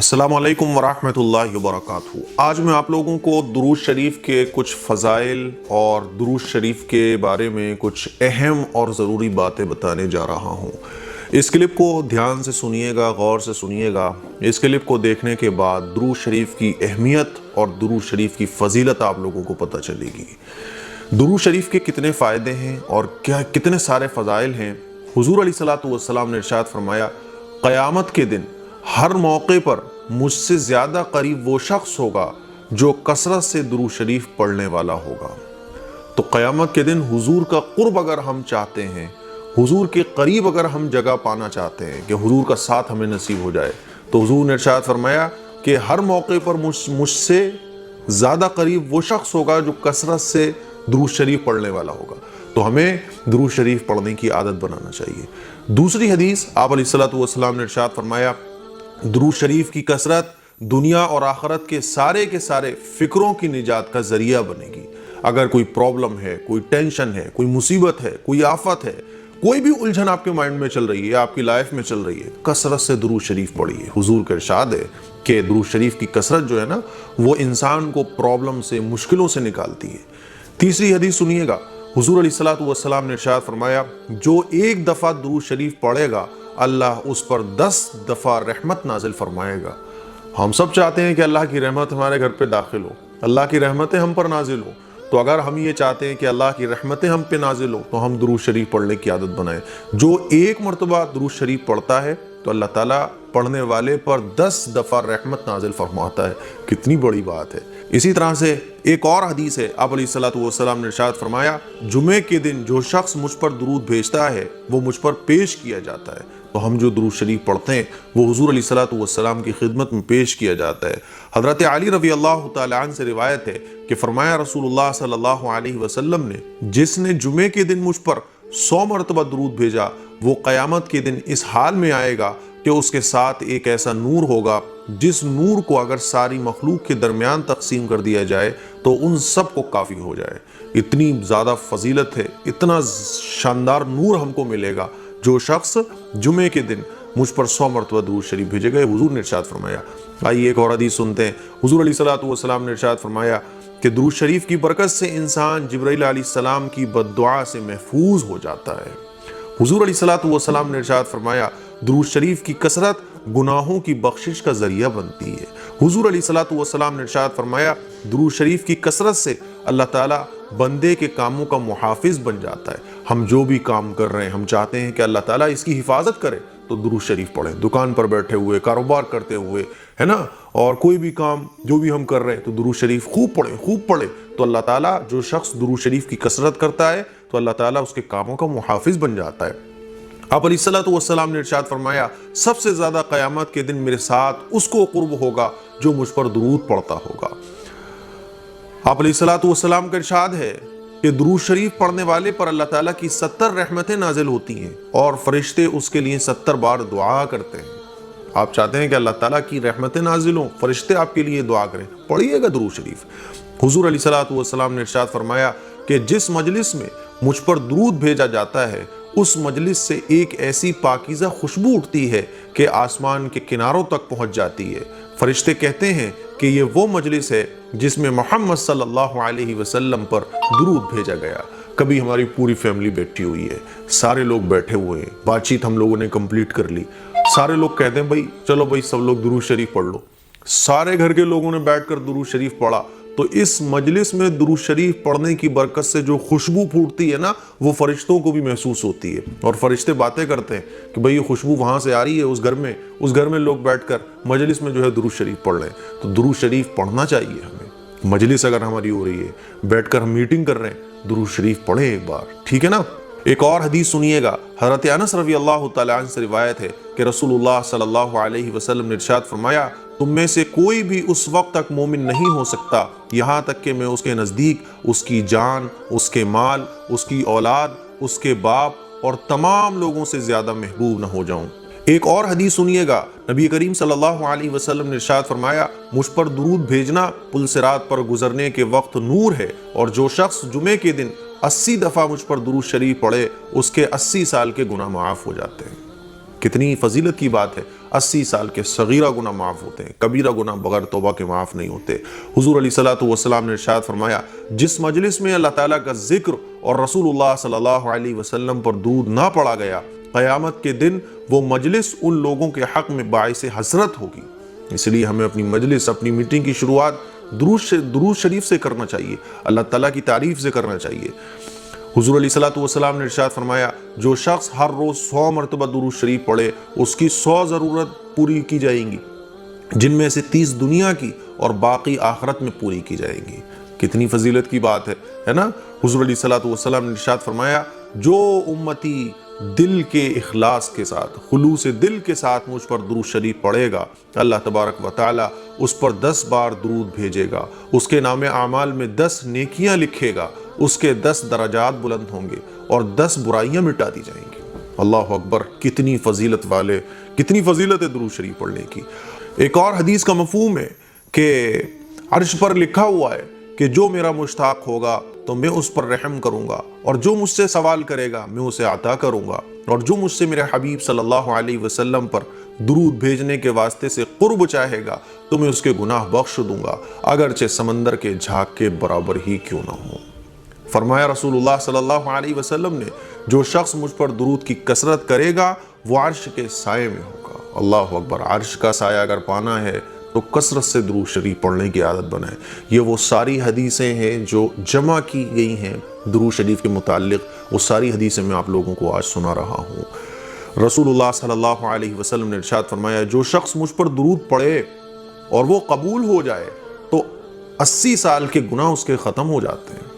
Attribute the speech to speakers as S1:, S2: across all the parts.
S1: السلام علیکم ورحمۃ اللہ وبرکاتہ۔ آج میں آپ لوگوں کو درود شریف کے کچھ فضائل اور درود شریف کے بارے میں کچھ اہم اور ضروری باتیں بتانے جا رہا ہوں۔ اس کلپ کو دھیان سے سنیے گا، غور سے سنیے گا۔ اس کلپ کو دیکھنے کے بعد درود شریف کی اہمیت اور درود شریف کی فضیلت آپ لوگوں کو پتہ چلے گی۔ درود شریف کے کتنے فائدے ہیں اور کتنے سارے فضائل ہیں۔ حضور علیہ الصلوۃ والسلام نے ارشاد فرمایا، قیامت کے دن ہر موقع پر مجھ سے زیادہ قریب وہ شخص ہوگا جو کثرت سے درود شریف پڑھنے والا ہوگا۔ تو قیامت کے دن حضور کا قرب اگر ہم چاہتے ہیں، حضور کے قریب اگر ہم جگہ پانا چاہتے ہیں کہ حضور کا ساتھ ہمیں نصیب ہو جائے، تو حضور نے ارشاد فرمایا کہ ہر موقع پر مجھ سے زیادہ قریب وہ شخص ہوگا جو کثرت سے درود شریف پڑھنے والا ہوگا۔ تو ہمیں درود شریف پڑھنے کی عادت بنانا چاہیے۔ دوسری حدیث آپ علیہ الصلوۃ والسلام نے ارشاد فرمایا، درود شریف کی کثرت دنیا اور آخرت کے سارے فکروں کی نجات کا ذریعہ بنے گی۔ اگر کوئی پرابلم ہے، کوئی ٹینشن ہے، کوئی مصیبت ہے، کوئی آفت ہے، کوئی بھی الجھن آپ کے مائنڈ میں چل رہی ہے، آپ کی لائف میں چل رہی ہے، کثرت سے درود شریف پڑھیے۔ حضور کا ارشاد ہے کہ درود شریف کی کثرت جو ہے نا، وہ انسان کو پرابلم سے، مشکلوں سے نکالتی ہے۔ تیسری حدیث سنیے گا، حضور علیہ الصلوۃ والسلام نے ارشاد فرمایا، جو ایک دفعہ درود شریف پڑھے گا اللہ اس پر 10 دفعہ رحمت نازل فرمائے گا۔ ہم سب چاہتے ہیں کہ اللہ کی رحمت ہمارے گھر پہ داخل ہو، اللہ کی رحمتیں ہم پر نازل ہو۔ تو اگر ہم یہ چاہتے ہیں کہ اللہ کی رحمتیں ہم پہ نازل ہو تو ہم درود شریف پڑھنے کی عادت بنائیں۔ جو ایک مرتبہ درود شریف پڑھتا ہے تو اللہ تعالیٰ پڑھنے والے پر 10 دفعہ رحمت نازل فرماتا ہے۔ کتنی بڑی بات ہے۔ اسی طرح سے ایک اور حدیث ہے، آپ علیہ الصلوۃ والسلام نے ارشاد فرمایا، جمعے کے دن جو شخص مجھ پر درود بھیجتا ہے وہ مجھ پر پیش کیا جاتا ہے۔ تو ہم جو درود شریف پڑھتے ہیں وہ حضور علیہ الصلوۃ والسلام کی خدمت میں پیش کیا جاتا ہے۔ حضرت علی رضی اللہ تعالی عنہ سے روایت ہے کہ فرمایا، رسول اللہ صلی اللہ علیہ وسلم نے، جس نے جمعے کے دن مجھ پر 100 مرتبہ درود بھیجا، وہ قیامت کے دن اس حال میں آئے گا کہ اس کے ساتھ ایک ایسا نور ہوگا جس نور کو اگر ساری مخلوق کے درمیان تقسیم کر دیا جائے تو ان سب کو کافی ہو جائے۔ اتنی زیادہ فضیلت ہے، اتنا شاندار نور ہم کو ملے گا جو شخص جمعے کے دن مجھ پر 100 مرتبہ درود شریف بھیجے گئے، حضور نے ارشاد فرمایا۔ آئیے ایک اور حدیث سنتے ہیں۔ حضور علیہ الصلوۃ والسلام نے ارشاد فرمایا کہ درود شریف کی برکت سے انسان جبرائیل علیہ السلام کی بد دعا سے محفوظ ہو جاتا ہے۔ حضور علیہ الصلوۃ والسلام نے ارشاد فرمایا، درود شریف کی کثرت گناہوں کی بخشش کا ذریعہ بنتی ہے۔ حضور علیہ الصلوۃ والسلام نے ارشاد فرمایا، درود شریف کی کثرت سے اللہ تعالیٰ بندے کے کاموں کا محافظ بن جاتا ہے۔ ہم جو بھی کام کر رہے ہیں، ہم چاہتے ہیں کہ اللہ تعالیٰ اس کی حفاظت کرے، تو درود شریف پڑھیں۔ دکان پر بیٹھے ہوئے، کاروبار کرتے ہوئے، ہے نا، اور کوئی بھی کام جو بھی ہم کر رہے ہیں تو درود شریف خوب پڑھیں تو اللہ تعالیٰ، جو شخص درود شریف کی کثرت کرتا ہے تو اللہ تعالیٰ اس کے کاموں کا محافظ بن جاتا ہے۔ آپ علیہ الصلوۃ والسلام نے ارشاد فرمایا، سب سے زیادہ قیامت کے دن میرے ساتھ اس کو قرب ہوگا جو مجھ پر درود پڑھتا ہوگا۔ آپ علیہ الصلوۃ والسلام کا ارشاد ہے کہ درود شریف پڑھنے والے پر اللہ تعالیٰ کی 70 رحمتیں نازل ہوتی ہیں اور فرشتے اس کے لیے 70 بار دعا کرتے ہیں۔ آپ چاہتے ہیں کہ اللہ تعالیٰ کی رحمتیں نازل ہوں، فرشتے آپ کے لیے دعا کریں، پڑھیے گا درود شریف۔ حضور علیہ الصلوۃ والسلام نے ارشاد فرمایا کہ جس مجلس میں مجھ پر درود بھیجا جاتا ہے اس مجلس سے ایک ایسی پاکیزہ خوشبو اٹھتی ہے کہ آسمان کے کناروں تک پہنچ جاتی ہے۔ فرشتے کہتے ہیں کہ یہ وہ مجلس ہے جس میں محمد صلی اللہ علیہ وسلم پر درود بھیجا گیا۔ کبھی ہماری پوری فیملی بیٹھی ہوئی ہے، سارے لوگ بیٹھے ہوئے ہیں، بات چیت ہم لوگوں نے کمپلیٹ کر لی، سارے لوگ کہتے ہیں بھائی چلو بھائی سب لوگ درود شریف پڑھ لو۔ سارے گھر کے لوگوں نے بیٹھ کر درود شریف پڑھا تو اس مجلس میں درود شریف پڑھنے کی برکت سے جو خوشبو پھوٹتی ہے نا، وہ فرشتوں کو بھی محسوس ہوتی ہے، اور فرشتے باتیں کرتے ہیں کہ بھئی یہ خوشبو وہاں سے آ رہی ہے، اس گھر میں لوگ بیٹھ کر مجلس میں جو ہے درود شریف پڑھ رہے ہیں۔ تو درود شریف پڑھنا چاہیے ہمیں۔ مجلس اگر ہماری ہو رہی ہے، بیٹھ کر ہم میٹنگ کر رہے ہیں، درود شریف پڑھیں ایک بار، ٹھیک ہے نا۔ ایک اور حدیث سنیے گا، حضرت انس رضی اللہ تعالی عنہ سے روایت ہے کہ رسول اللہ صلی اللہ علیہ وسلم نے ارشاد فرمایا، تم میں سے کوئی بھی اس وقت تک مومن نہیں ہو سکتا یہاں تک کہ میں اس کے نزدیک اس کی جان، اس کے مال، اس کی اولاد، اس کے باپ اور تمام لوگوں سے زیادہ محبوب نہ ہو جاؤں۔ ایک اور حدیث سنیے گا، نبی کریم صلی اللہ علیہ وسلم نے ارشاد فرمایا، مجھ پر درود بھیجنا پل صراط پر گزرنے کے وقت نور ہے، اور جو شخص جمعے کے دن 80 دفعہ مجھ پر درود شریف پڑھے اس کے 80 سال کے گناہ معاف ہو جاتے ہیں۔ کتنی فضیلت کی بات ہے. 80 سال کے صغیرہ گناہ معاف ہوتے ہیں, کبیرہ گناہ بغیر توبہ کے معاف نہیں ہوتے. حضور علیہ الصلوۃ والسلام نے ارشاد فرمایا, جس مجلس میں اللہ تعالیٰ کا ذکر اور رسول اللہ صلی اللہ علیہ وسلم پر درود نہ پڑھا گیا, قیامت کے دن وہ مجلس ان لوگوں کے حق میں باعث حسرت ہوگی. اس لیے ہمیں اپنی مجلس, اپنی میٹنگ کی شروعات درود شریف سے کرنا چاہیے, اللہ تعالیٰ کی تعریف سے کرنا چاہیے. حضور علیہ الصلوۃ والسلام نے ارشاد فرمایا, جو شخص ہر روز 100 مرتبہ درود شریف پڑھے اس کی 100 ضرورت پوری کی جائیں گی, جن میں سے 30 دنیا کی اور باقی آخرت میں پوری کی جائیں گی. کتنی فضیلت کی بات ہے نا. حضور علیہ الصلوۃ والسلام نے ارشاد فرمایا, جو امتی دل کے اخلاص کے ساتھ, خلوص دل کے ساتھ مجھ پر درود شریف پڑھے گا, اللہ تبارک و تعالی اس پر 10 بار درود بھیجے گا, اس کے نام اعمال میں 10 نیکیاں لکھے گا, اس کے 10 درجات بلند ہوں گے اور 10 برائیاں مٹا دی جائیں گی. اللہ اکبر, کتنی فضیلت ہے درود شریف پڑھنے کی. ایک اور حدیث کا مفہوم ہے کہ عرش پر لکھا ہوا ہے کہ جو میرا مشتاق ہوگا تو میں اس پر رحم کروں گا, اور جو مجھ سے سوال کرے گا میں اسے عطا کروں گا, اور جو مجھ سے میرے حبیب صلی اللہ علیہ وسلم پر درود بھیجنے کے واسطے سے قرب چاہے گا تو میں اس کے گناہ بخش دوں گا, اگرچہ سمندر کے جھاگ کے برابر ہی کیوں نہ ہوں. فرمایا رسول اللہ صلی اللہ علیہ وسلم نے, جو شخص مجھ پر درود کی کثرت کرے گا وہ عرش کے سائے میں ہوگا. اللہ اکبر, عرش کا سایہ اگر پانا ہے تو کثرت سے درود شریف پڑھنے کی عادت بنائیں. یہ وہ ساری حدیثیں ہیں جو جمع کی گئی ہیں درود شریف کے متعلق, وہ ساری حدیثیں میں آپ لوگوں کو آج سنا رہا ہوں. رسول اللہ صلی اللہ علیہ وسلم نے ارشاد فرمایا, جو شخص مجھ پر درود پڑھے اور وہ قبول ہو جائے تو 80 سال کے گناہ اس کے ختم ہو جاتے ہیں.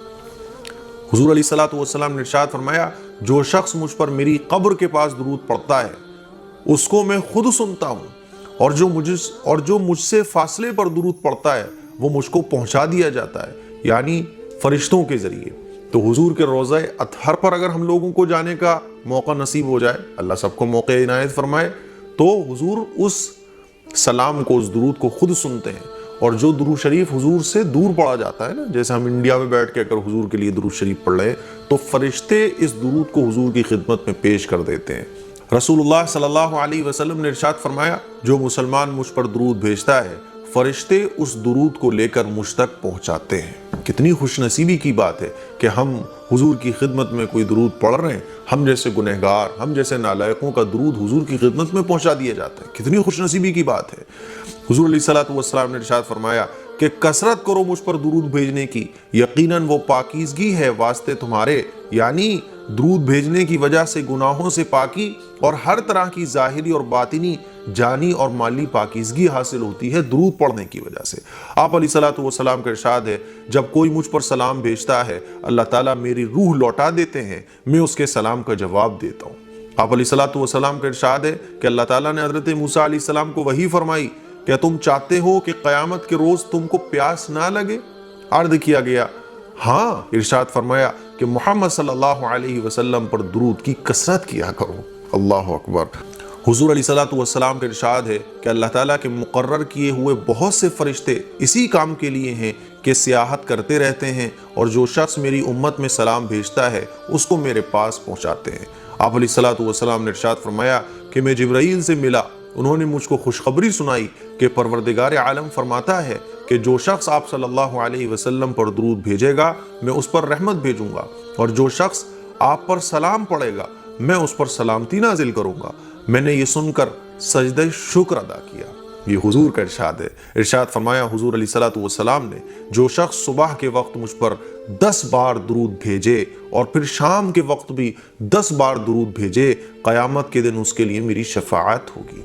S1: حضور علیہ الصلوۃ والسلام نے ارشاد فرمایا, جو شخص مجھ پر میری قبر کے پاس درود پڑھتا ہے اس کو میں خود سنتا ہوں, اور جو مجھ سے فاصلے پر درود پڑھتا ہے وہ مجھ کو پہنچا دیا جاتا ہے, یعنی فرشتوں کے ذریعے. تو حضور کے روضہ اطہر پر اگر ہم لوگوں کو جانے کا موقع نصیب ہو جائے, اللہ سب کو موقع عنایت فرمائے, تو حضور اس سلام کو, اس درود کو خود سنتے ہیں. اور جو درود شریف حضور سے دور پڑھا جاتا ہے نا, جیسے ہم انڈیا میں بیٹھ کے اگر حضور کے لیے درود شریف پڑھ رہے ہیں تو فرشتے اس درود کو حضور کی خدمت میں پیش کر دیتے ہیں. رسول اللہ صلی اللہ علیہ وسلم نے ارشاد فرمایا, جو مسلمان مجھ پر درود بھیجتا ہے فرشتے اس درود کو لے کر مجھ تک پہنچاتے ہیں. کتنی خوش نصیبی کی بات ہے کہ ہم حضور کی خدمت میں کوئی درود پڑھ رہے ہیں, ہم جیسے گنہگار, ہم جیسے نالائقوں کا درود حضور کی خدمت میں پہنچا دیا جاتا ہے. کتنی خوش نصیبی کی بات ہے. حضور علیہ الصلوۃ والسلام نے ارشاد فرمایا کہ کثرت کرو مجھ پر درود بھیجنے کی, یقیناً وہ پاکیزگی ہے واسطے تمہارے, یعنی درود بھیجنے کی وجہ سے گناہوں سے پاکی اور ہر طرح کی ظاہری اور باطنی, جانی اور مالی پاکیزگی حاصل ہوتی ہے درود پڑھنے کی وجہ سے. آپ علیہ الصلوۃ والسلام کا ارشاد ہے, جب کوئی مجھ پر سلام بھیجتا ہے اللہ تعالیٰ میری روح لوٹا دیتے ہیں, میں اس کے سلام کا جواب دیتا ہوں. آپ علیہ الصلوۃ والسلام کا ارشاد ہے کہ اللہ تعالیٰ نے حضرت موسیٰ علیہ السلام کو وحی فرمائی, کیا تم چاہتے ہو کہ قیامت کے روز تم کو پیاس نہ لگے؟ عرض کیا گیا ہاں. ارشاد فرمایا کہ محمد صلی اللہ علیہ وسلم پر درود کی کثرت کیا کرو. اللہ اکبر. حضور علیہ الصلوۃ والسلام کا ارشاد ہے کہ اللہ تعالیٰ کے مقرر کیے ہوئے بہت سے فرشتے اسی کام کے لیے ہیں کہ سیاحت کرتے رہتے ہیں, اور جو شخص میری امت میں سلام بھیجتا ہے اس کو میرے پاس پہنچاتے ہیں. آپ علیہ الصلوۃ والسلام نے ارشاد فرمایا کہ میں جبرائیل سے ملا, انہوں نے مجھ کو خوشخبری سنائی کہ پروردگار عالم فرماتا ہے کہ جو شخص آپ صلی اللہ علیہ وسلم پر درود بھیجے گا میں اس پر رحمت بھیجوں گا, اور جو شخص آپ پر سلام پڑھے گا میں اس پر سلامتی نازل کروں گا. میں نے یہ سن کر سجدہ شکر ادا کیا. یہ حضور کا ارشاد ہے. ارشاد فرمایا حضور علیہ الصلوۃ والسلام نے, جو شخص صبح کے وقت مجھ پر 10 بار درود بھیجے اور پھر شام کے وقت بھی 10 بار درود بھیجے, قیامت کے دن اس کے لیے میری شفاعت ہوگی.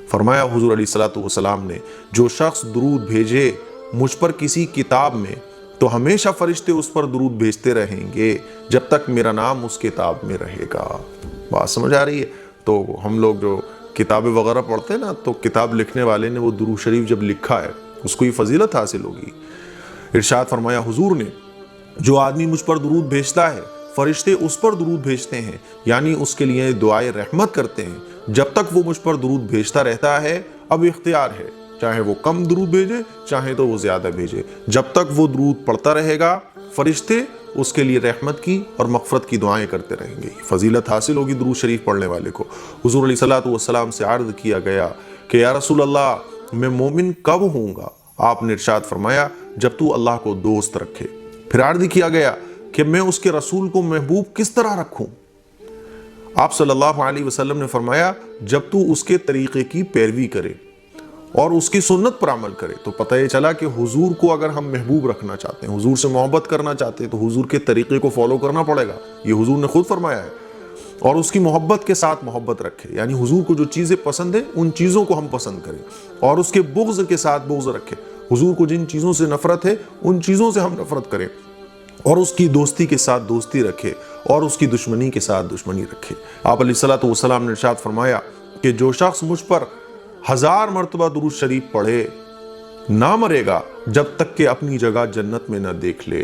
S1: فرمایا حضور علیہ الصلوۃ والسلام نے, جو شخص درود بھیجے مجھ پر کسی کتاب میں تو ہمیشہ فرشتے اس پر درود بھیجتے رہیں گے جب تک میرا نام اس کتاب میں رہے گا. بات سمجھ آ رہی ہے؟ تو ہم لوگ جو کتابیں وغیرہ پڑھتے ہیں نا, تو کتاب لکھنے والے نے وہ درود شریف جب لکھا ہے اس کو یہ فضیلت حاصل ہوگی. ارشاد فرمایا حضور نے, جو آدمی مجھ پر درود بھیجتا ہے فرشتے اس پر درود بھیجتے ہیں, یعنی اس کے لیے دعائے رحمت کرتے ہیں جب تک وہ مجھ پر درود بھیجتا رہتا ہے. اب اختیار ہے, چاہے وہ کم درود بھیجے چاہے تو وہ زیادہ بھیجے, جب تک وہ درود پڑھتا رہے گا فرشتے اس کے لیے رحمت کی اور مغفرت کی دعائیں کرتے رہیں گے۔ فضیلت حاصل ہوگی درود شریف پڑھنے والے کو۔ حضور علیہ الصلوۃ والسلام سے عرض کیا گیا کہ یا رسول اللہ میں مومن کب ہوں گا؟ آپ نے ارشاد فرمایا جب تو اللہ کو دوست رکھے۔ پھر عرض کیا گیا کہ میں اس کے رسول کو محبوب کس طرح رکھوں؟ آپ صلی اللہ علیہ وسلم نے فرمایا جب تو اس کے طریقے کی پیروی کرے اور اس کی سنت پر عمل کرے۔ تو پتہ یہ چلا کہ حضور کو اگر ہم محبوب رکھنا چاہتے ہیں، حضور سے محبت کرنا چاہتے ہیں، تو حضور کے طریقے کو فالو کرنا پڑے گا۔ یہ حضور نے خود فرمایا ہے۔ اور اس کی محبت کے ساتھ محبت رکھے، یعنی حضور کو جو چیزیں پسند ہیں ان چیزوں کو ہم پسند کریں، اور اس کے بغض کے ساتھ بغض رکھے۔ حضور کو جن چیزوں سے نفرت ہے ان چیزوں سے ہم نفرت کریں، اور اس کی دوستی کے ساتھ دوستی رکھے اور اس کی دشمنی کے ساتھ دشمنی رکھے۔ آپ علیہ الصلوۃ والسلام نے ارشاد فرمایا کہ جو شخص مجھ پر 1000 مرتبہ درود شریف پڑھے نہ مرے گا جب تک کہ اپنی جگہ جنت میں نہ دیکھ لے۔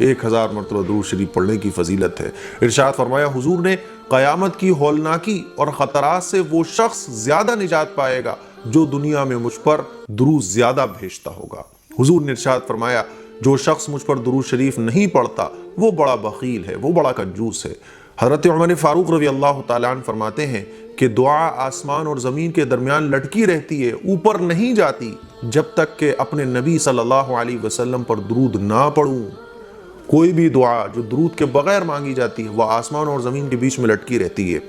S1: 1000 مرتبہ درود شریف پڑھنے کی فضیلت ہے۔ ارشاد فرمایا حضور نے قیامت کی ہولناکی اور خطرات سے وہ شخص زیادہ نجات پائے گا جو دنیا میں مجھ پر درود زیادہ بھیجتا ہوگا۔ حضور نے ارشاد فرمایا جو شخص مجھ پر درود شریف نہیں پڑھتا وہ بڑا بخیل ہے، وہ بڑا کنجوس ہے۔ حضرت عمر فاروق رضی اللہ تعالیٰ عنہ فرماتے ہیں کہ دعا آسمان اور زمین کے درمیان لٹکی رہتی ہے، اوپر نہیں جاتی جب تک کہ اپنے نبی صلی اللہ علیہ وسلم پر درود نہ پڑھوں۔ کوئی بھی دعا جو درود کے بغیر مانگی جاتی ہے وہ آسمان اور زمین کے بیچ میں لٹکی رہتی ہے۔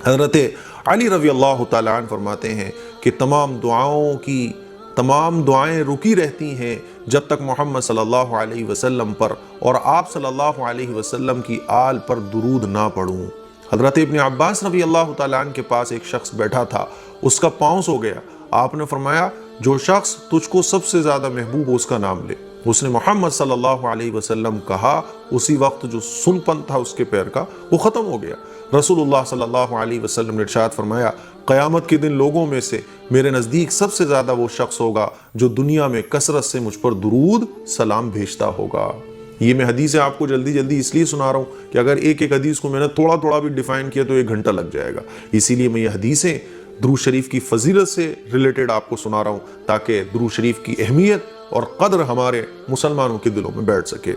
S1: حضرت علی رضی اللہ تعالیٰ عنہ فرماتے ہیں کہ تمام دعائیں رکی رہتی ہیں جب تک محمد صلی اللہ علیہ وسلم پر اور آپ صلی اللہ علیہ وسلم کی آل پر درود نہ پڑھوں۔ حضرت ابن عباس رضی اللہ تعالیٰ عنہ کے پاس ایک شخص بیٹھا تھا، اس کا پاؤں سو گیا۔ آپ نے فرمایا جو شخص تجھ کو سب سے زیادہ محبوب ہو اس کا نام لے۔ اس نے محمد صلی اللہ علیہ وسلم کہا، اسی وقت جو سن پن تھا اس کے پیر کا وہ ختم ہو گیا۔ رسول اللہ صلی اللہ علیہ وسلم نے ارشاد فرمایا قیامت کے دن لوگوں میں سے میرے نزدیک سب سے زیادہ وہ شخص ہوگا جو دنیا میں کثرت سے مجھ پر درود سلام بھیجتا ہوگا۔ یہ میں حدیثیں آپ کو جلدی اس لیے سنا رہا ہوں کہ اگر ایک حدیث کو میں نے تھوڑا بھی ڈیفائن کیا تو 1 گھنٹہ لگ جائے گا۔ اسی لیے میں یہ حدیثیں درود شریف کی فضیلت سے ریلیٹڈ آپ کو سنا رہا ہوں تاکہ درود شریف کی اہمیت اور قدر ہمارے مسلمانوں کے دلوں میں بیٹھ سکے۔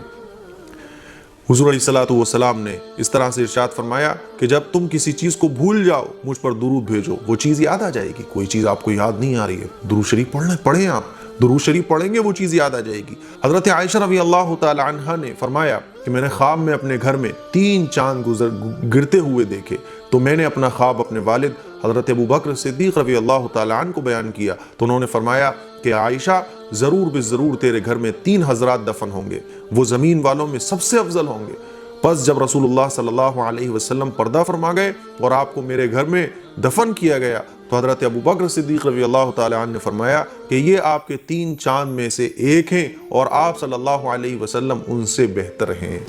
S1: حضور علیہ الصلوۃ والسلام نے اس طرح سے ارشاد فرمایا کہ جب تم کسی چیز کو بھول جاؤ مجھ پر درود بھیجو، وہ چیز یاد آ جائے گی۔ کوئی چیز آپ کو یاد نہیں آ رہی ہے، درود شریف پڑھیں آپ، درود شریف پڑھیں گے وہ چیز یاد آ جائے گی۔ حضرت عائشہ رضی اللہ تعالی عنہا نے فرمایا کہ میں نے خواب میں اپنے گھر میں 3 چاند گرتے ہوئے دیکھے، تو میں نے اپنا خواب اپنے والد حضرت ابو بکر صدیق رضی اللہ تعالی عنہ کو بیان کیا، تو انہوں نے فرمایا کہ عائشہ ضرور تیرے گھر میں 3 حضرات دفن ہوں گے، وہ زمین والوں میں سب سے افضل ہوں گے۔ پس جب رسول اللہ صلی اللہ علیہ وسلم پردہ فرما گئے اور آپ کو میرے گھر میں دفن کیا گیا تو حضرت ابو بکر صدیق رضی اللہ تعالی عنہ نے فرمایا کہ یہ آپ کے 3 چاند میں سے ایک ہیں اور آپ صلی اللہ علیہ وسلم ان سے بہتر ہیں۔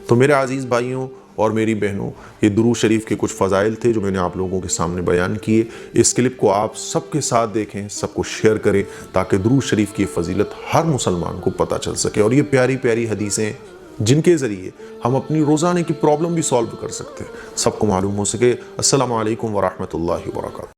S1: تو میرے عزیز بھائیوں اور میری بہنوں، یہ درود شریف کے کچھ فضائل تھے جو میں نے آپ لوگوں کے سامنے بیان کیے۔ اس کلپ کو آپ سب کے ساتھ دیکھیں، سب کو شیئر کریں تاکہ درود شریف کی فضیلت ہر مسلمان کو پتہ چل سکے، اور یہ پیاری حدیثیں جن کے ذریعے ہم اپنی روزانے کی پرابلم بھی سالو کر سکتے ہیں، سب کو معلوم ہو سکے۔ السلام علیکم ورحمۃ اللہ وبرکاتہ۔